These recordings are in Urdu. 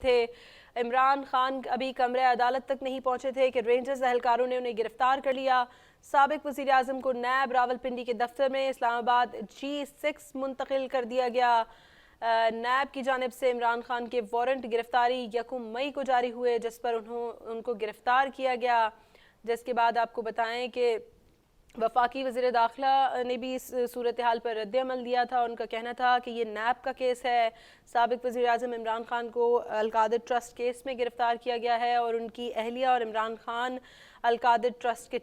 تھے۔ عمران خان ابھی کمرے عدالت تک نہیں پہنچے تھے کہ رینجرز اہلکاروں نے انہیں گرفتار کر لیا۔ سابق وزیر اعظم کو نیب راولپنڈی کے دفتر میں اسلام آباد G6 منتقل کر دیا گیا۔ نیب کی جانب سے عمران خان کے وارنٹ گرفتاری 1 مئی کو جاری ہوئے، جس پر ان کو گرفتار کیا گیا، جس کے بعد آپ کو بتائیں کہ وفاقی وزیر داخلہ نے بھی اس صورتحال پر رد عمل دیا تھا۔ ان کا کہنا تھا کہ یہ نیب کا کیس ہے۔ سابق وزیر اعظم عمران خان کو القادر ٹرسٹ کیس میں گرفتار کیا گیا ہے اور ان کی اہلیہ اور عمران خان القادر ٹرسٹ کے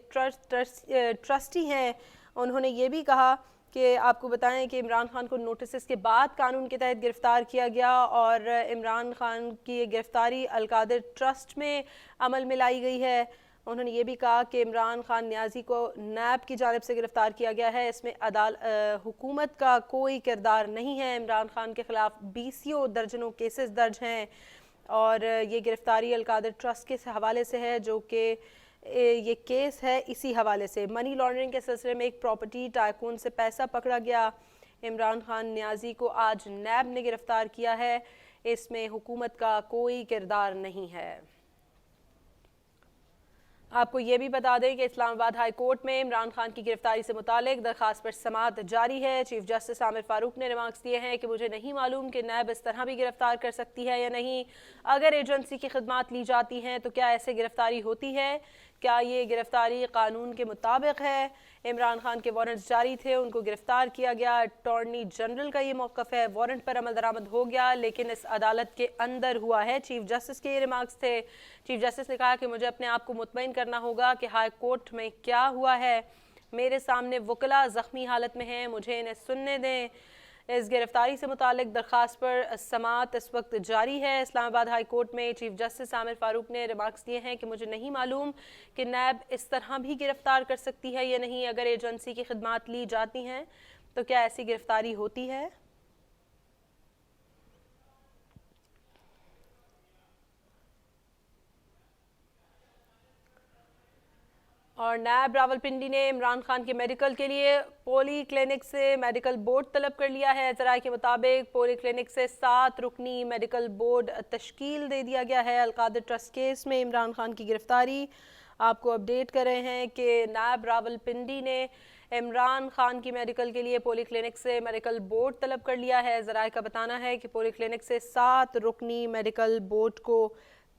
ٹرسٹی ہیں۔ انہوں نے یہ بھی کہا کہ آپ کو بتائیں کہ عمران خان کو نوٹسز کے بعد قانون کے تحت گرفتار کیا گیا اور عمران خان کی گرفتاری القادر ٹرسٹ میں عمل میں لائی گئی ہے۔ انہوں نے یہ بھی کہا کہ عمران خان نیازی کو نیب کی جانب سے گرفتار کیا گیا ہے، اس میں حکومت کا کوئی کردار نہیں ہے۔ عمران خان کے خلاف 20 درجنوں کیسز درج ہیں اور یہ گرفتاری القادر ٹرسٹ کے حوالے سے ہے، جو کہ یہ کیس ہے اسی حوالے سے۔ منی لانڈرنگ کے سلسلے میں ایک پراپرٹی ٹائکون سے پیسہ پکڑا گیا۔ عمران خان نیازی کو آج نیب نے گرفتار کیا ہے، اس میں حکومت کا کوئی کردار نہیں ہے۔ آپ کو یہ بھی بتا دیں کہ اسلام آباد ہائی کورٹ میں عمران خان کی گرفتاری سے متعلق درخواست پر سماعت جاری ہے۔ چیف جسٹس عامر فاروق نے ریمارکس دیے ہیں کہ مجھے نہیں معلوم کہ نیب اس طرح بھی گرفتار کر سکتی ہے یا نہیں۔ اگر ایجنسی کی خدمات لی جاتی ہیں تو کیا ایسے گرفتاری ہوتی ہے؟ کیا یہ گرفتاری قانون کے مطابق ہے؟ عمران خان کے وارنٹس جاری تھے، ان کو گرفتار کیا گیا۔ اٹارنی جنرل کا یہ موقف ہے، وارنٹ پر عمل درآمد ہو گیا لیکن اس عدالت کے اندر ہوا ہے۔ چیف جسٹس کے یہ ریمارکس تھے۔ چیف جسٹس نے کہا کہ مجھے اپنے آپ کو مطمئن کرنا ہوگا کہ ہائی کورٹ میں کیا ہوا ہے۔ میرے سامنے وکلاء زخمی حالت میں ہیں، مجھے انہیں سننے دیں۔ اس گرفتاری سے متعلق درخواست پر سماعت اس وقت جاری ہے۔ اسلام آباد ہائی کورٹ میں چیف جسٹس عامر فاروق نے ریمارکس دیے ہیں کہ مجھے نہیں معلوم کہ نیب اس طرح بھی گرفتار کر سکتی ہے یا نہیں۔ اگر ایجنسی کی خدمات لی جاتی ہیں تو کیا ایسی گرفتاری ہوتی ہے؟ اور نیب راولپنڈی نے عمران خان کے میڈیکل کے لیے پولی کلینک سے میڈیکل بورڈ طلب کر لیا ہے۔ ذرائع کے مطابق پولی کلینک سے 7 رکنی میڈیکل بورڈ تشکیل دے دیا گیا ہے۔ القادر ٹرسٹ کیس میں عمران خان کی گرفتاری آپ کو اپڈیٹ کر رہے ہیں کہ نیب راولپنڈی نے عمران خان کی میڈیکل کے لیے پولی کلینک سے میڈیکل بورڈ طلب کر لیا ہے۔ ذرائع کا بتانا ہے کہ پولی کلینک سے 7 رکنی میڈیکل بورڈ کو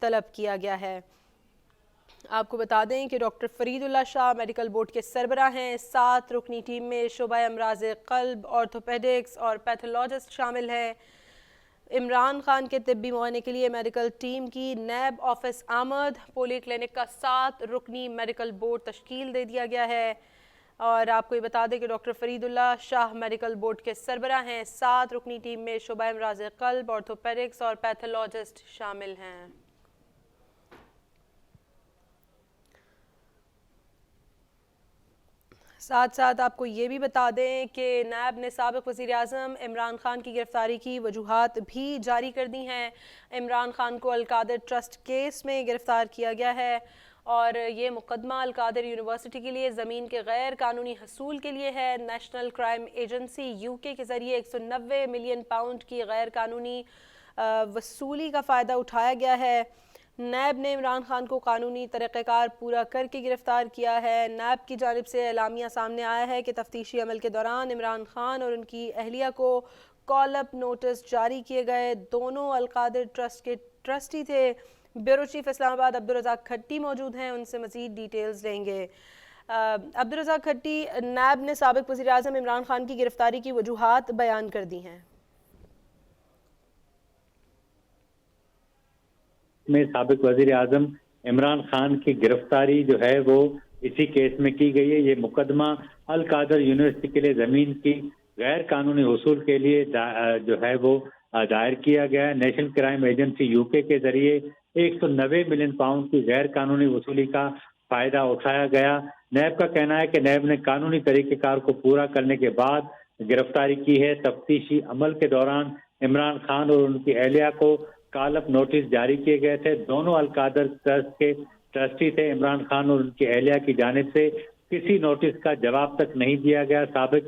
طلب کیا گیا ہے۔ آپ کو بتا دیں کہ ڈاکٹر فرید اللہ شاہ میڈیکل بورڈ کے سربراہ ہیں۔ 7 رکنی ٹیم میں شعبہ امراض قلب، آرتھوپیڈکس اور پیتھولوجسٹ شامل ہیں۔ عمران خان کے طبی معائنے کے لیے میڈیکل ٹیم کی نیب آفس آمد۔ پولی کلینک کا 7 رکنی میڈیکل بورڈ تشکیل دے دیا گیا ہے اور آپ کو یہ بتا دیں کہ ڈاکٹر فرید اللہ شاہ میڈیکل بورڈ کے سربراہ ہیں۔ 7 رکنی ٹیم میں شعبہ امراض قلب، آرتھوپیڈکس اور پیتھولوجسٹ شامل ہیں۔ ساتھ ساتھ آپ کو یہ بھی بتا دیں کہ نیب نے سابق وزیر اعظم عمران خان کی گرفتاری کی وجوہات بھی جاری کر دی ہیں۔ عمران خان کو القادر ٹرسٹ کیس میں گرفتار کیا گیا ہے اور یہ مقدمہ القادر یونیورسٹی کے لیے زمین کے غیر قانونی حصول کے لیے ہے۔ نیشنل کرائم ایجنسی UK کے ذریعے 190 ملین پاؤنڈ کی غیر قانونی وصولی کا فائدہ اٹھایا گیا ہے۔ نیب نے عمران خان کو قانونی طریقہ کار پورا کر کے گرفتار کیا ہے۔ نیب کی جانب سے اعلامیہ سامنے آیا ہے کہ تفتیشی عمل کے دوران عمران خان اور ان کی اہلیہ کو کال اپ نوٹس جاری کیے گئے۔ دونوں القادر ٹرسٹ کے ٹرسٹی تھے۔ بیورو چیف اسلام آباد عبدالرزاق کھٹی موجود ہیں، ان سے مزید ڈیٹیلز لیں گے۔ عبدالرزاق کھٹی، نیب نے سابق وزیر اعظم عمران خان کی گرفتاری کی وجوہات بیان کر دی ہیں۔ میں سابق وزیر اعظم عمران خان کی گرفتاری جو ہے وہ اسی کیس میں کی گئی ہے۔ یہ مقدمہ القادر یونیورسٹی کے لیے زمین کی غیر قانونی حصول کے لیے جو ہے وہ دائر کیا گیا ہے۔ نیشنل کرائم ایجنسی UK کے ذریعے 190 ملین پاؤنڈ کی غیر قانونی وصولی کا فائدہ اٹھایا گیا۔ نیب کا کہنا ہے کہ نیب نے قانونی طریقہ کار کو پورا کرنے کے بعد گرفتاری کی ہے۔ تفتیشی عمل کے دوران عمران خان اور ان کی اہلیہ کو کال اپ نوٹس جاری کیے گئے تھے۔ دونوں القادر ٹرسٹ کے ٹرسٹی تھے۔ عمران خان اور ان کی اہلیہ کی جانب سے کسی نوٹس کا جواب تک نہیں دیا گیا۔ سابق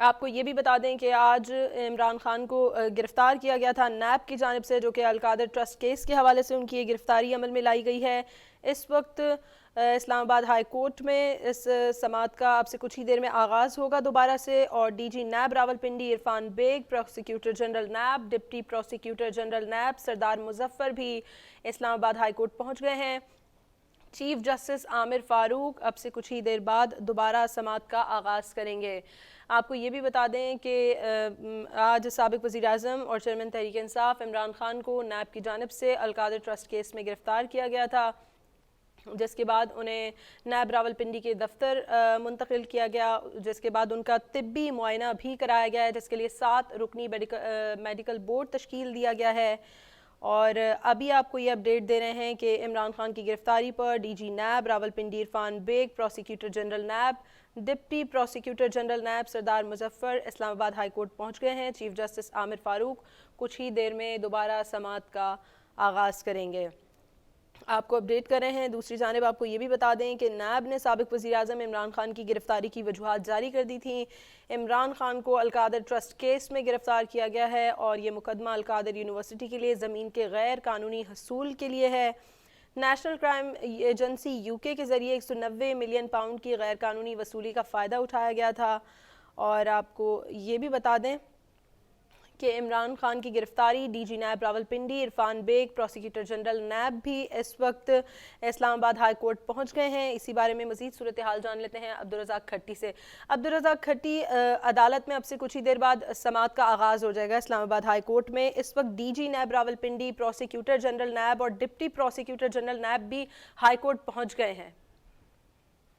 آپ کو یہ بھی بتا دیں کہ آج عمران خان کو گرفتار کیا گیا تھا نیب کی جانب سے، جو کہ القادر ٹرسٹ کیس کے حوالے سے ان کی یہ گرفتاری عمل میں لائی گئی ہے۔ اس وقت اسلام آباد ہائی کورٹ میں اس سماعت کا اب سے کچھ ہی دیر میں آغاز ہوگا دوبارہ سے، اور D G NAB Rawalpindi Irfan Baig, prosecutor general NAB, deputy prosecutor general NAB Sardar Muzaffar بھی اسلام آباد ہائی کورٹ پہنچ گئے ہیں۔ چیف جسٹس عامر فاروق اب سے کچھ ہی دیر بعد دوبارہ سماعت کا آغاز کریں گے۔ آپ کو یہ بھی بتا دیں کہ آج سابق وزیر اعظم اور چیئرمین تحریک انصاف عمران خان کو نیب کی جانب سے القادر ٹرسٹ کیس میں گرفتار کیا گیا تھا، جس کے بعد انہیں نیب راولپنڈی کے دفتر منتقل کیا گیا، جس کے بعد ان کا طبی معائنہ بھی کرایا گیا ہے، جس کے لیے 7 رکنی میڈیکل بورڈ تشکیل دیا گیا ہے۔ اور ابھی آپ کو یہ اپڈیٹ دے رہے ہیں کہ عمران خان کی گرفتاری پر D G NAB Rawalpindi Irfan Baig, prosecutor general NAB, deputy prosecutor general NAB Sardar Muzaffar اسلام آباد ہائی کورٹ پہنچ گئے ہیں۔ چیف جسٹس عامر فاروق کچھ ہی دیر میں دوبارہ سماعت کا آغاز کریں گے۔ آپ کو اپڈیٹ کر رہے ہیں۔ دوسری جانب آپ کو یہ بھی بتا دیں کہ نیب نے سابق وزیر اعظم عمران خان کی گرفتاری کی وجوہات جاری کر دی تھیں۔ عمران خان کو القادر ٹرسٹ کیس میں گرفتار کیا گیا ہے، اور یہ مقدمہ القادر یونیورسٹی کے لیے زمین کے غیر قانونی حصول کے لیے ہے۔ نیشنل کرائم ایجنسی یو کے کے ذریعے 190 ملین پاؤنڈ کی غیر قانونی وصولی کا فائدہ اٹھایا گیا تھا۔ اور آپ کو یہ بھی بتا دیں کہ عمران خان کی گرفتاری D G NAB Rawalpindi Irfan Baig, prosecutor general NAB بھی اس وقت اسلام آباد ہائی کورٹ پہنچ گئے ہیں۔ اسی بارے میں مزید صورتحال جان لیتے ہیں عبدالرزاق کھٹی سے۔ عبدالرزاق کھٹی، عدالت میں اب سے کچھ ہی دیر بعد سماعت کا آغاز ہو جائے گا اسلام آباد ہائی کورٹ میں۔ اس وقت D G NAB Rawalpindi, prosecutor general NAB اور ڈپٹی پروسیکیوٹر جنرل نیب بھی ہائی کورٹ پہنچ گئے ہیں۔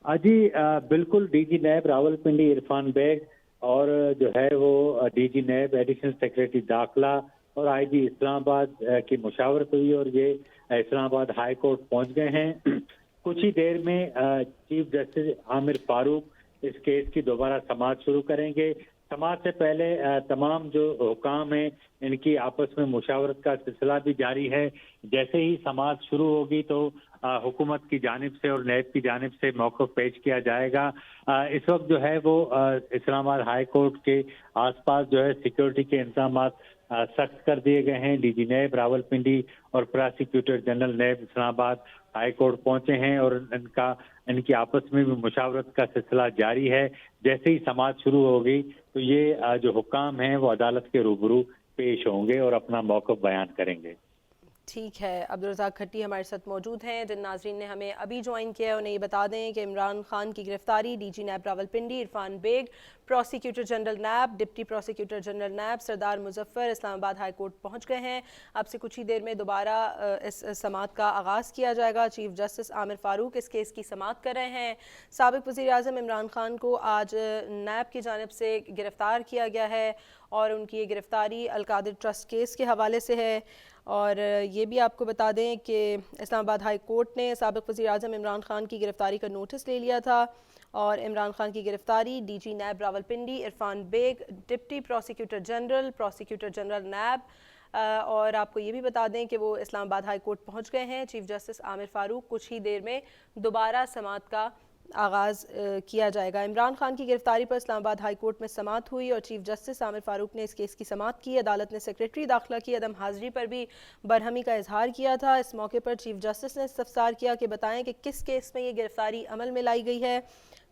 جی بالکل، ڈی جی نیب راولپنڈی عرفان بیگ اور جو ہے وہ D G NAB additional secretary داخلہ اور آئی جی اسلام آباد کی مشاورت ہوئی، اور یہ اسلام آباد ہائی کورٹ پہنچ گئے ہیں۔ کچھ ہی دیر میں چیف جسٹس عامر فاروق اس کیس کی دوبارہ سماعت شروع کریں گے۔ سماعت سے پہلے تمام جو حکام ہیں ان کی آپس میں مشاورت کا سلسلہ بھی جاری ہے۔ جیسے ہی سماعت شروع ہوگی تو حکومت کی جانب سے اور نیب کی جانب سے موقف پیش کیا جائے گا۔ اس وقت جو ہے وہ اسلام آباد ہائی کورٹ کے آس پاس جو ہے سیکیورٹی کے انتظامات سخت کر دیے گئے ہیں۔ ڈی جی نیب راولپنڈی اور prosecutor general NAB Islamabad high court پہنچے ہیں، اور ان کی آپس میں بھی مشاورت کا سلسلہ جاری ہے۔ جیسے ہی سماعت شروع ہوگی تو یہ جو حکام ہیں وہ عدالت کے روبرو پیش ہوں گے اور اپنا موقف بیان کریں گے۔ ٹھیک ہے، عبدالرزاق کھٹی ہمارے ساتھ موجود ہیں۔ جن ناظرین نے ہمیں ابھی جوائن کیا ہے انہیں یہ بتا دیں کہ عمران خان کی گرفتاری D G NAB Rawalpindi Irfan Baig, prosecutor general NAB, deputy prosecutor general NAB Sardar Muzaffar اسلام آباد ہائی کورٹ پہنچ گئے ہیں۔ اب سے کچھ ہی دیر میں دوبارہ اس سماعت کا آغاز کیا جائے گا۔ چیف جسٹس عامر فاروق اس کیس کی سماعت کر رہے ہیں۔ سابق وزیر اعظم عمران خان کو آج نیب کی جانب سے گرفتار کیا گیا ہے، اور ان کی یہ گرفتاری القادر ٹرسٹ کیس کے حوالے سے ہے۔ اور یہ بھی آپ کو بتا دیں کہ اسلام آباد ہائی کورٹ نے سابق وزیر اعظم عمران خان کی گرفتاری کا نوٹس لے لیا تھا، اور عمران خان کی گرفتاری D G NAB Rawalpindi Irfan Baig, deputy prosecutor general NAB, اور آپ کو یہ بھی بتا دیں کہ وہ اسلام آباد ہائی کورٹ پہنچ گئے ہیں۔ چیف جسٹس عامر فاروق کچھ ہی دیر میں دوبارہ سماعت کا آغاز کیا جائے گا۔ عمران خان کی گرفتاری پر اسلام آباد ہائی کورٹ میں سماعت ہوئی، اور چیف جسٹس عامر فاروق نے اس کیس کی سماعت کی۔ عدالت نے سیکریٹری داخلہ کی عدم حاضری پر بھی برہمی کا اظہار کیا تھا۔ اس موقع پر چیف جسٹس نے استفسار کیا کہ بتائیں کہ کس کیس میں یہ گرفتاری عمل میں لائی گئی ہے۔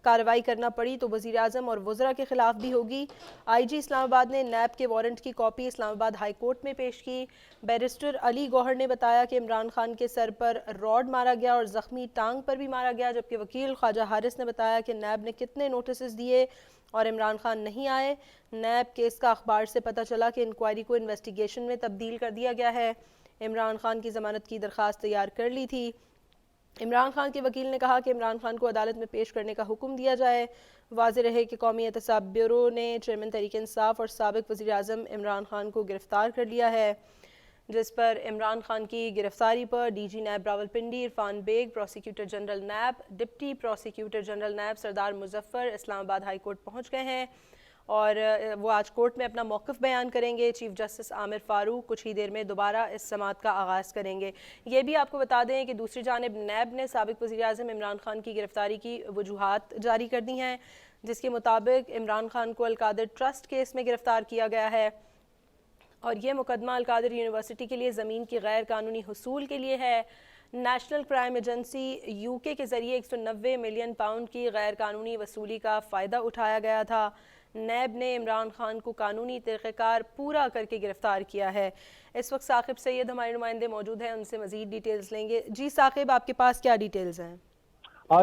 کارروائی کرنا پڑی تو وزیر اعظم اور وزراء کے خلاف بھی ہوگی۔ آئی جی اسلام آباد نے نیب کے وارنٹ کی کاپی اسلام آباد ہائی کورٹ میں پیش کی۔ بیرسٹر علی گوہر نے بتایا کہ عمران خان کے سر پر راڈ مارا گیا اور زخمی ٹانگ پر بھی مارا گیا، جبکہ وکیل خواجہ حارث نے بتایا کہ نیب نے کتنے نوٹسز دیے اور عمران خان نہیں آئے۔ نیب کیس کا اخبار سے پتہ چلا کہ انکوائری کو انویسٹیگیشن میں تبدیل کر دیا گیا ہے۔ عمران خان کی ضمانت کی درخواست تیار کر لی تھی۔ عمران خان کے وکیل نے کہا کہ عمران خان کو عدالت میں پیش کرنے کا حکم دیا جائے۔ واضح رہے کہ قومی احتساب بیورو نے چیئرمین تحریک انصاف اور سابق وزیر اعظم عمران خان کو گرفتار کر لیا ہے، جس پر عمران خان کی گرفتاری پر D G NAB Rawalpindi Irfan Baig, prosecutor general NAB, deputy prosecutor general NAB Sardar Muzaffar اسلام آباد ہائی کورٹ پہنچ گئے ہیں، اور وہ آج کورٹ میں اپنا موقف بیان کریں گے۔ چیف جسٹس عامر فاروق کچھ ہی دیر میں دوبارہ اس سماعت کا آغاز کریں گے۔ یہ بھی آپ کو بتا دیں کہ دوسری جانب نیب نے سابق وزیر اعظم عمران خان کی گرفتاری کی وجوہات جاری کر دی ہیں۔ جس کے مطابق عمران خان کو القادر ٹرسٹ کیس میں گرفتار کیا گیا ہے اور یہ مقدمہ القادر یونیورسٹی کے لیے زمین کی غیر قانونی حصول کے لیے ہے۔ نیشنل کرائم ایجنسی یو کے ذریعے 190 ملین پاؤنڈ کی غیر قانونی وصولی کا فائدہ اٹھایا گیا تھا۔ نیب نے عمران خان کو قانونی طریقہ کار پورا کر کے گرفتار کیا ہے۔ اس وقت ثاقب سید ہمارے نمائندے موجود ہیں، ان سے مزید ڈیٹیلز لیں گے۔ جی ثاقب، آپ کے پاس کیا ڈیٹیلز ہیں؟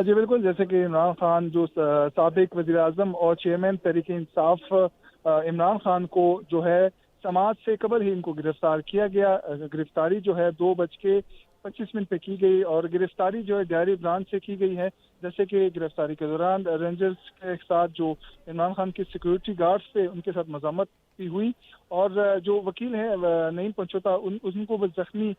جی بالکل، جیسے کہ عمران خان جو سابق وزیر اعظم اور چیئرمین تحریک انصاف عمران خان کو جو ہے سماعت سے قبل ہی ان کو گرفتار کیا گیا۔ گرفتاری جو ہے 2:25 پہ کی گئی اور گرفتاری جو ہے ڈائری برانچ سے کی گئی ہے۔ جیسے کہ گرفتاری کے دوران رینجرز کے ساتھ جو عمران خان کی سیکورٹی گارڈز تھے ان کے ساتھ مذمت بھی ہوئی اور جو وکیل ہیں نعیم پنچوتا ان کو بھی زخمی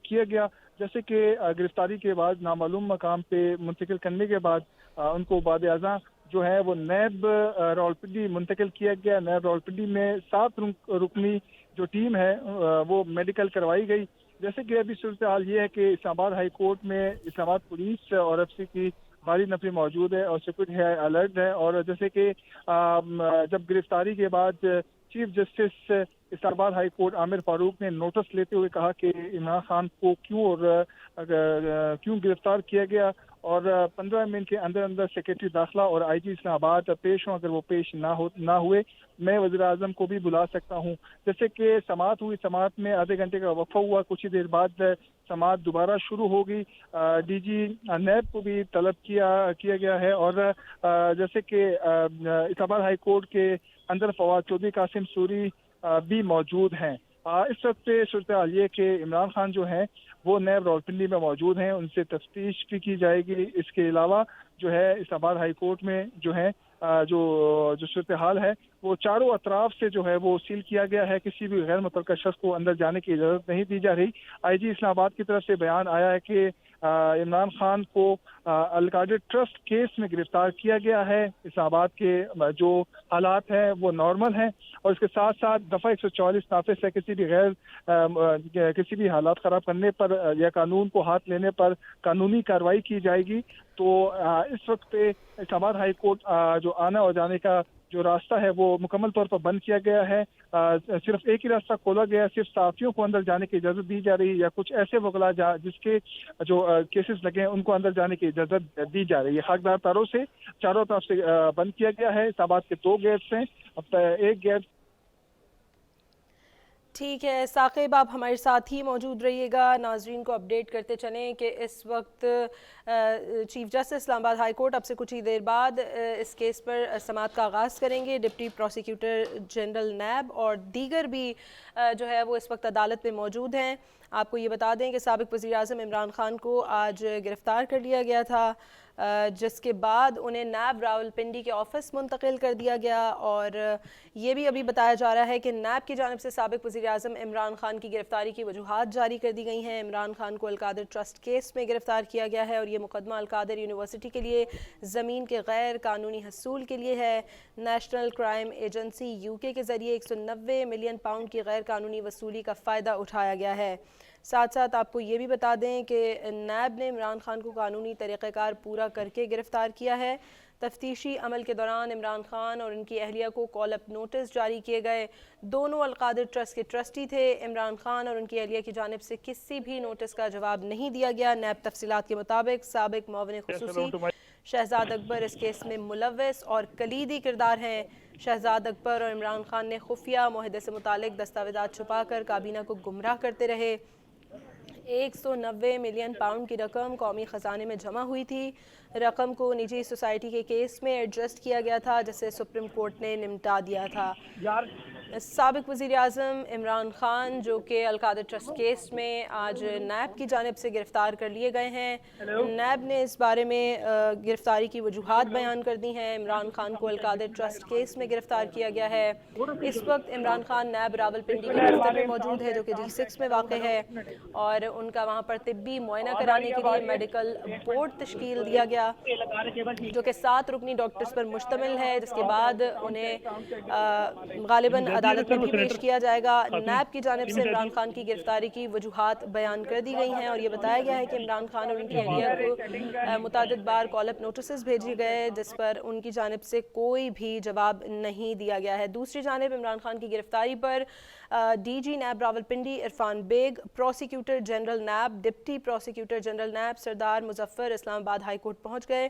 کیا گیا۔ جیسے کہ گرفتاری کے بعد نامعلوم مقام پہ منتقل کرنے کے بعد ان کو بعد ازاں جو ہے وہ نیب راولپنڈی منتقل کیا گیا۔ نیب راولپنڈی میں 7 رکنی جو ٹیم ہے وہ میڈیکل کروائی گئی۔ جیسے کہ ابھی صورتحال یہ ہے کہ اسلام آباد ہائی کورٹ میں اسلام آباد پولیس اور ایف سی کی بھاری نفری موجود ہے اور سیکورٹی الرٹ ہے۔ اور جیسے کہ جب گرفتاری کے بعد چیف جسٹس اسلام آباد ہائی کورٹ عامر فاروق نے نوٹس لیتے ہوئے کہا کہ عمران خان کو کیوں گرفتار کیا گیا اور 15 منٹ کے اندر سیکرٹری داخلہ اور آئی جی اسلام آباد پیش ہوں، اگر وہ پیش نہ ہوئے میں وزیر اعظم کو بھی بلا سکتا ہوں۔ جیسے کہ سماعت ہوئی، سماعت میں آدھے گھنٹے کا وقفہ ہوا، کچھ ہی دیر بعد سماعت دوبارہ شروع ہوگی۔ ڈی جی نیب کو بھی طلب کیا گیا ہے اور جیسے کہ اسلام آباد ہائی کورٹ کے اندر فواد چودھری، قاسم سوری بھی موجود ہیں۔ اس وقت پہ صورتحال یہ کہ عمران خان جو ہیں وہ نیب راولپنڈی میں موجود ہیں، ان سے تفتیش بھی کی جائے گی۔ اس کے علاوہ جو ہے اسلام آباد ہائی کورٹ میں جو ہے جو صورتحال ہے وہ چاروں اطراف سے جو ہے وہ سیل کیا گیا ہے، کسی بھی غیر متعلقہ شخص کو اندر جانے کی اجازت نہیں دی جا رہی۔ آئی جی اسلام آباد کی طرف سے بیان آیا ہے کہ عمران خان کو القادر ٹرسٹ کیس میں گرفتار کیا گیا ہے۔ اسلام آباد کے جو حالات ہیں وہ نارمل ہیں اور اس کے ساتھ ساتھ دفعہ 144 نافذ ہے، کسی بھی حالات خراب کرنے پر یا قانون کو ہاتھ لینے پر قانونی کارروائی کی جائے گی۔ تو اس وقت پہ اسلام آباد ہائی کورٹ جو آنا اور جانے کا جو راستہ ہے وہ مکمل طور پر بند کیا گیا ہے۔ صرف ایک ہی راستہ کھولا گیا ہے، صرف صحافیوں کو اندر جانے کی اجازت دی جا رہی ہے یا کچھ ایسے وکلا جس کے جو کیسز لگے ہیں ان کو اندر جانے کی اجازت دی جا رہی ہے۔ حقدار تاروں سے چاروں طرف سے بند کیا گیا ہے۔ اسلام آباد کے 2 گیٹس ہیں، اب ایک گیٹ۔ ٹھیک ہے ثاقب، آپ ہمارے ساتھ ہی موجود رہیے گا۔ ناظرین کو اپڈیٹ کرتے چلیں کہ اس وقت چیف جسٹس اسلام آباد ہائی کورٹ اب سے کچھ ہی دیر بعد اس کیس پر سماعت کا آغاز کریں گے۔ ڈپٹی پروسیکیوٹر جنرل نیب اور دیگر بھی جو ہے وہ اس وقت عدالت میں موجود ہیں۔ آپ کو یہ بتا دیں کہ سابق وزیر اعظم عمران خان کو آج گرفتار کر لیا گیا تھا، جس کے بعد انہیں نیب راولپنڈی کے آفس منتقل کر دیا گیا اور یہ بھی ابھی بتایا جا رہا ہے کہ نیب کی جانب سے سابق وزیر اعظم عمران خان کی گرفتاری کی وجوہات جاری کر دی گئی ہیں۔ عمران خان کو القادر ٹرسٹ کیس میں گرفتار کیا گیا ہے اور یہ مقدمہ القادر یونیورسٹی کے لیے زمین کے غیر قانونی حصول کے لیے ہے۔ نیشنل کرائم ایجنسی یو کے ذریعے 190 ملین پاؤنڈ کی غیر قانونی وصولی کا فائدہ اٹھایا گیا ہے۔ ساتھ ساتھ آپ کو یہ بھی بتا دیں کہ نیب نے عمران خان کو قانونی طریقہ کار پورا کر کے گرفتار کیا ہے۔ تفتیشی عمل کے دوران عمران خان اور ان کی اہلیہ کو کال اپ نوٹس جاری کیے گئے۔ دونوں القادر ٹرسٹ کے ٹرسٹی تھے۔ عمران خان اور ان کی اہلیہ کی جانب سے کسی بھی نوٹس کا جواب نہیں دیا گیا۔ نیب تفصیلات کے مطابق سابق معاون خصوصی شہزاد اکبر اس کیس میں ملوث اور کلیدی کردار ہیں۔ شہزاد اکبر اور عمران خان نے خفیہ معاہدے سے متعلق دستاویزات چھپا کر کابینہ کو گمراہ کرتے رہے۔ 190 ملین پاؤنڈ کی رقم قومی خزانے میں جمع ہوئی تھی۔ رقم کو نجی سوسائٹی کے کیس میں ایڈجسٹ کیا گیا تھا جسے سپریم کورٹ نے نمٹا دیا تھا۔ سابق وزیر اعظم عمران خان جو کہ القادر ٹرسٹ کیس میں آج نیب کی جانب سے گرفتار کر لیے گئے ہیں، نیب نے اس بارے میں گرفتاری کی وجوہات بیان کر دی ہیں۔ عمران خان کو القادر ٹرسٹ کیس میں گرفتار کیا گیا ہے۔ اس وقت عمران خان نیب راولپنڈی کے دفتر میں موجود ہے جو کہ G6 میں واقع ہے اور ان کا وہاں پر طبی معائنہ کرانے کے لیے میڈیکل بورڈ تشکیل دیا گیا جو کہ 7 رکنی ڈاکٹرز پر مشتمل ہے، جس کے بعد انہیں غالباً عدالت میں بھی پیش کیا جائے گا۔ نیب کی جانب سے عمران خان کی گرفتاری کی وجوہات بیان کر دی گئی ہیں اور یہ بتایا گیا ہے کہ عمران خان اور ان کی اہلیہ کو متعدد بار کال اپ نوٹسز بھیجے گئے جس پر ان کی جانب سے کوئی بھی جواب نہیں دیا گیا ہے۔ دوسری جانب عمران خان کی گرفتاری پر D G NAB Rawalpindi Irfan Baig, prosecutor general NAB, deputy prosecutor general NAB Sardar Muzaffar اسلام آباد ہائی کورٹ پہنچ گئے۔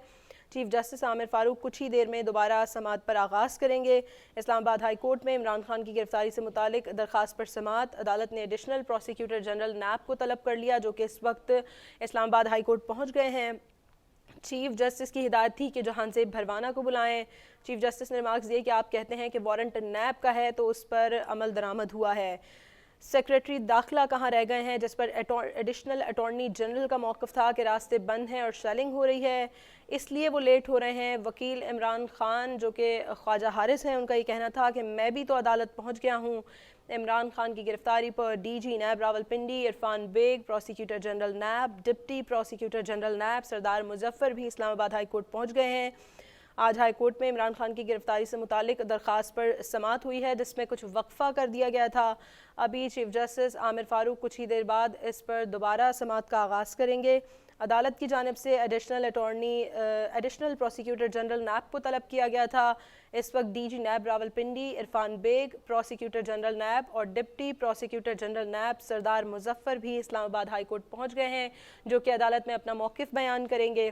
چیف جسٹس عامر فاروق کچھ ہی دیر میں دوبارہ سماعت پر آغاز کریں گے۔ اسلام آباد ہائی کورٹ میں عمران خان کی گرفتاری سے متعلق درخواست پر سماعت، عدالت نے ایڈیشنل پروسیکیوٹر جنرل نیب کو طلب کر لیا جو کہ اس وقت اسلام آباد ہائی کورٹ پہنچ گئے ہیں۔ چیف جسٹس کی ہدایت تھی کہ جہان زیب بھروانہ کو بلائیں۔ چیف جسٹس نے ریمارکس دیے کہ آپ کہتے ہیں کہ وارنٹ نیب کا ہے تو اس پر عمل درآمد ہوا ہے۔ سیکریٹری داخلہ کہاں رہ گئے ہیں، جس پر ایڈیشنل اٹارنی جنرل کا موقف تھا کہ راستے بند ہیں اور شیلنگ ہو رہی ہے اس لیے وہ لیٹ ہو رہے ہیں۔ وکیل عمران خان جو کہ خواجہ حارث ہیں ان کا یہ کہنا تھا کہ میں بھی تو عدالت پہنچ گیا ہوں۔ عمران خان کی گرفتاری پر D G NAB Rawalpindi Irfan Baig, prosecutor general NAB, deputy prosecutor general NAB Sardar Muzaffar بھی اسلام آباد ہائی کورٹ پہنچ گئے ہیں۔ آج ہائی کورٹ میں عمران خان کی گرفتاری سے متعلق درخواست پر سماعت ہوئی ہے جس میں کچھ وقفہ کر دیا گیا تھا۔ ابھی چیف جسٹس عامر فاروق کچھ ہی دیر بعد اس پر دوبارہ سماعت کا آغاز کریں گے۔ عدالت کی جانب سے ایڈیشنل پروسیکیوٹر جنرل نیب کو طلب کیا گیا تھا۔ اس وقت D G NAB Rawalpindi Irfan Baig, prosecutor general NAB اور deputy prosecutor general NAB Sardar Muzaffar بھی اسلام آباد ہائی کورٹ پہنچ گئے ہیں جو کہ عدالت میں اپنا موقف بیان کریں گے۔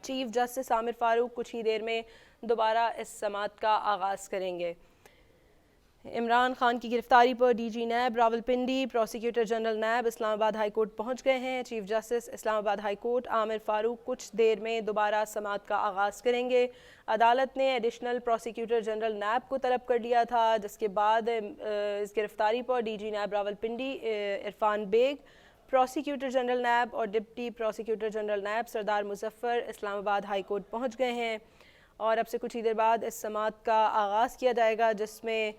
چیف جسٹس عامر فاروق کچھ ہی دیر میں دوبارہ اس سماعت کا آغاز کریں گے۔ عمران خان کی گرفتاری پر D G NAB Rawalpindi, prosecutor general NAB Islamabad high court پہنچ گئے ہیں۔ چیف جسٹس اسلام آباد ہائی کورٹ عامر فاروق کچھ دیر میں دوبارہ سماعت کا آغاز کریں گے۔ عدالت نے ایڈیشنل پروسیکیوٹر جنرل نیب کو طلب کر لیا تھا جس کے بعد اس گرفتاری پر D G NAB Rawalpindi Irfan Baig, prosecutor general NAB اور deputy prosecutor general NAB Sardar Muzaffar اسلام آباد ہائی کورٹ پہنچ گئے ہیں اور اب سے کچھ ہی دیر بعد اس سماعت کا آغاز کیا جائے گا جس میں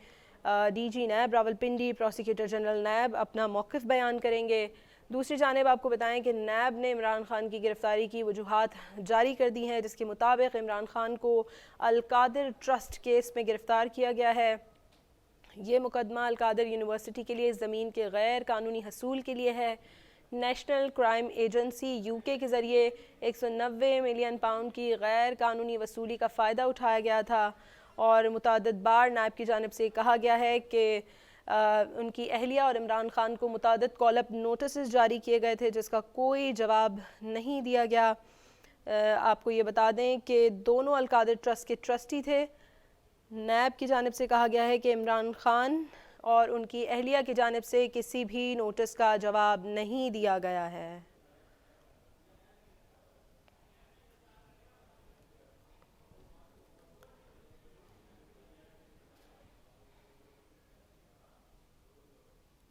D G NAB Rawalpindi, prosecutor general NAB اپنا موقف بیان کریں گے۔ دوسری جانب آپ کو بتائیں کہ نیب نے عمران خان کی گرفتاری کی وجوہات جاری کر دی ہیں جس کے مطابق عمران خان کو القادر ٹرسٹ کیس میں گرفتار کیا گیا ہے۔ یہ مقدمہ القادر یونیورسٹی کے لیے زمین کے غیر قانونی حصول کے لیے ہے۔ نیشنل کرائم ایجنسی UK کے ذریعے 190 ملین پاؤنڈ کی غیر قانونی وصولی کا فائدہ اٹھایا گیا تھا اور متعدد بار نیب کی جانب سے کہا گیا ہے کہ ان کی اہلیہ اور عمران خان کو متعدد کال اپ نوٹسز جاری کیے گئے تھے جس کا کوئی جواب نہیں دیا گیا۔ آپ کو یہ بتا دیں کہ دونوں القادر ٹرسٹ کے ٹرسٹی تھے۔ نیب کی جانب سے کہا گیا ہے کہ عمران خان اور ان کی اہلیہ کی جانب سے کسی بھی نوٹس کا جواب نہیں دیا گیا ہے۔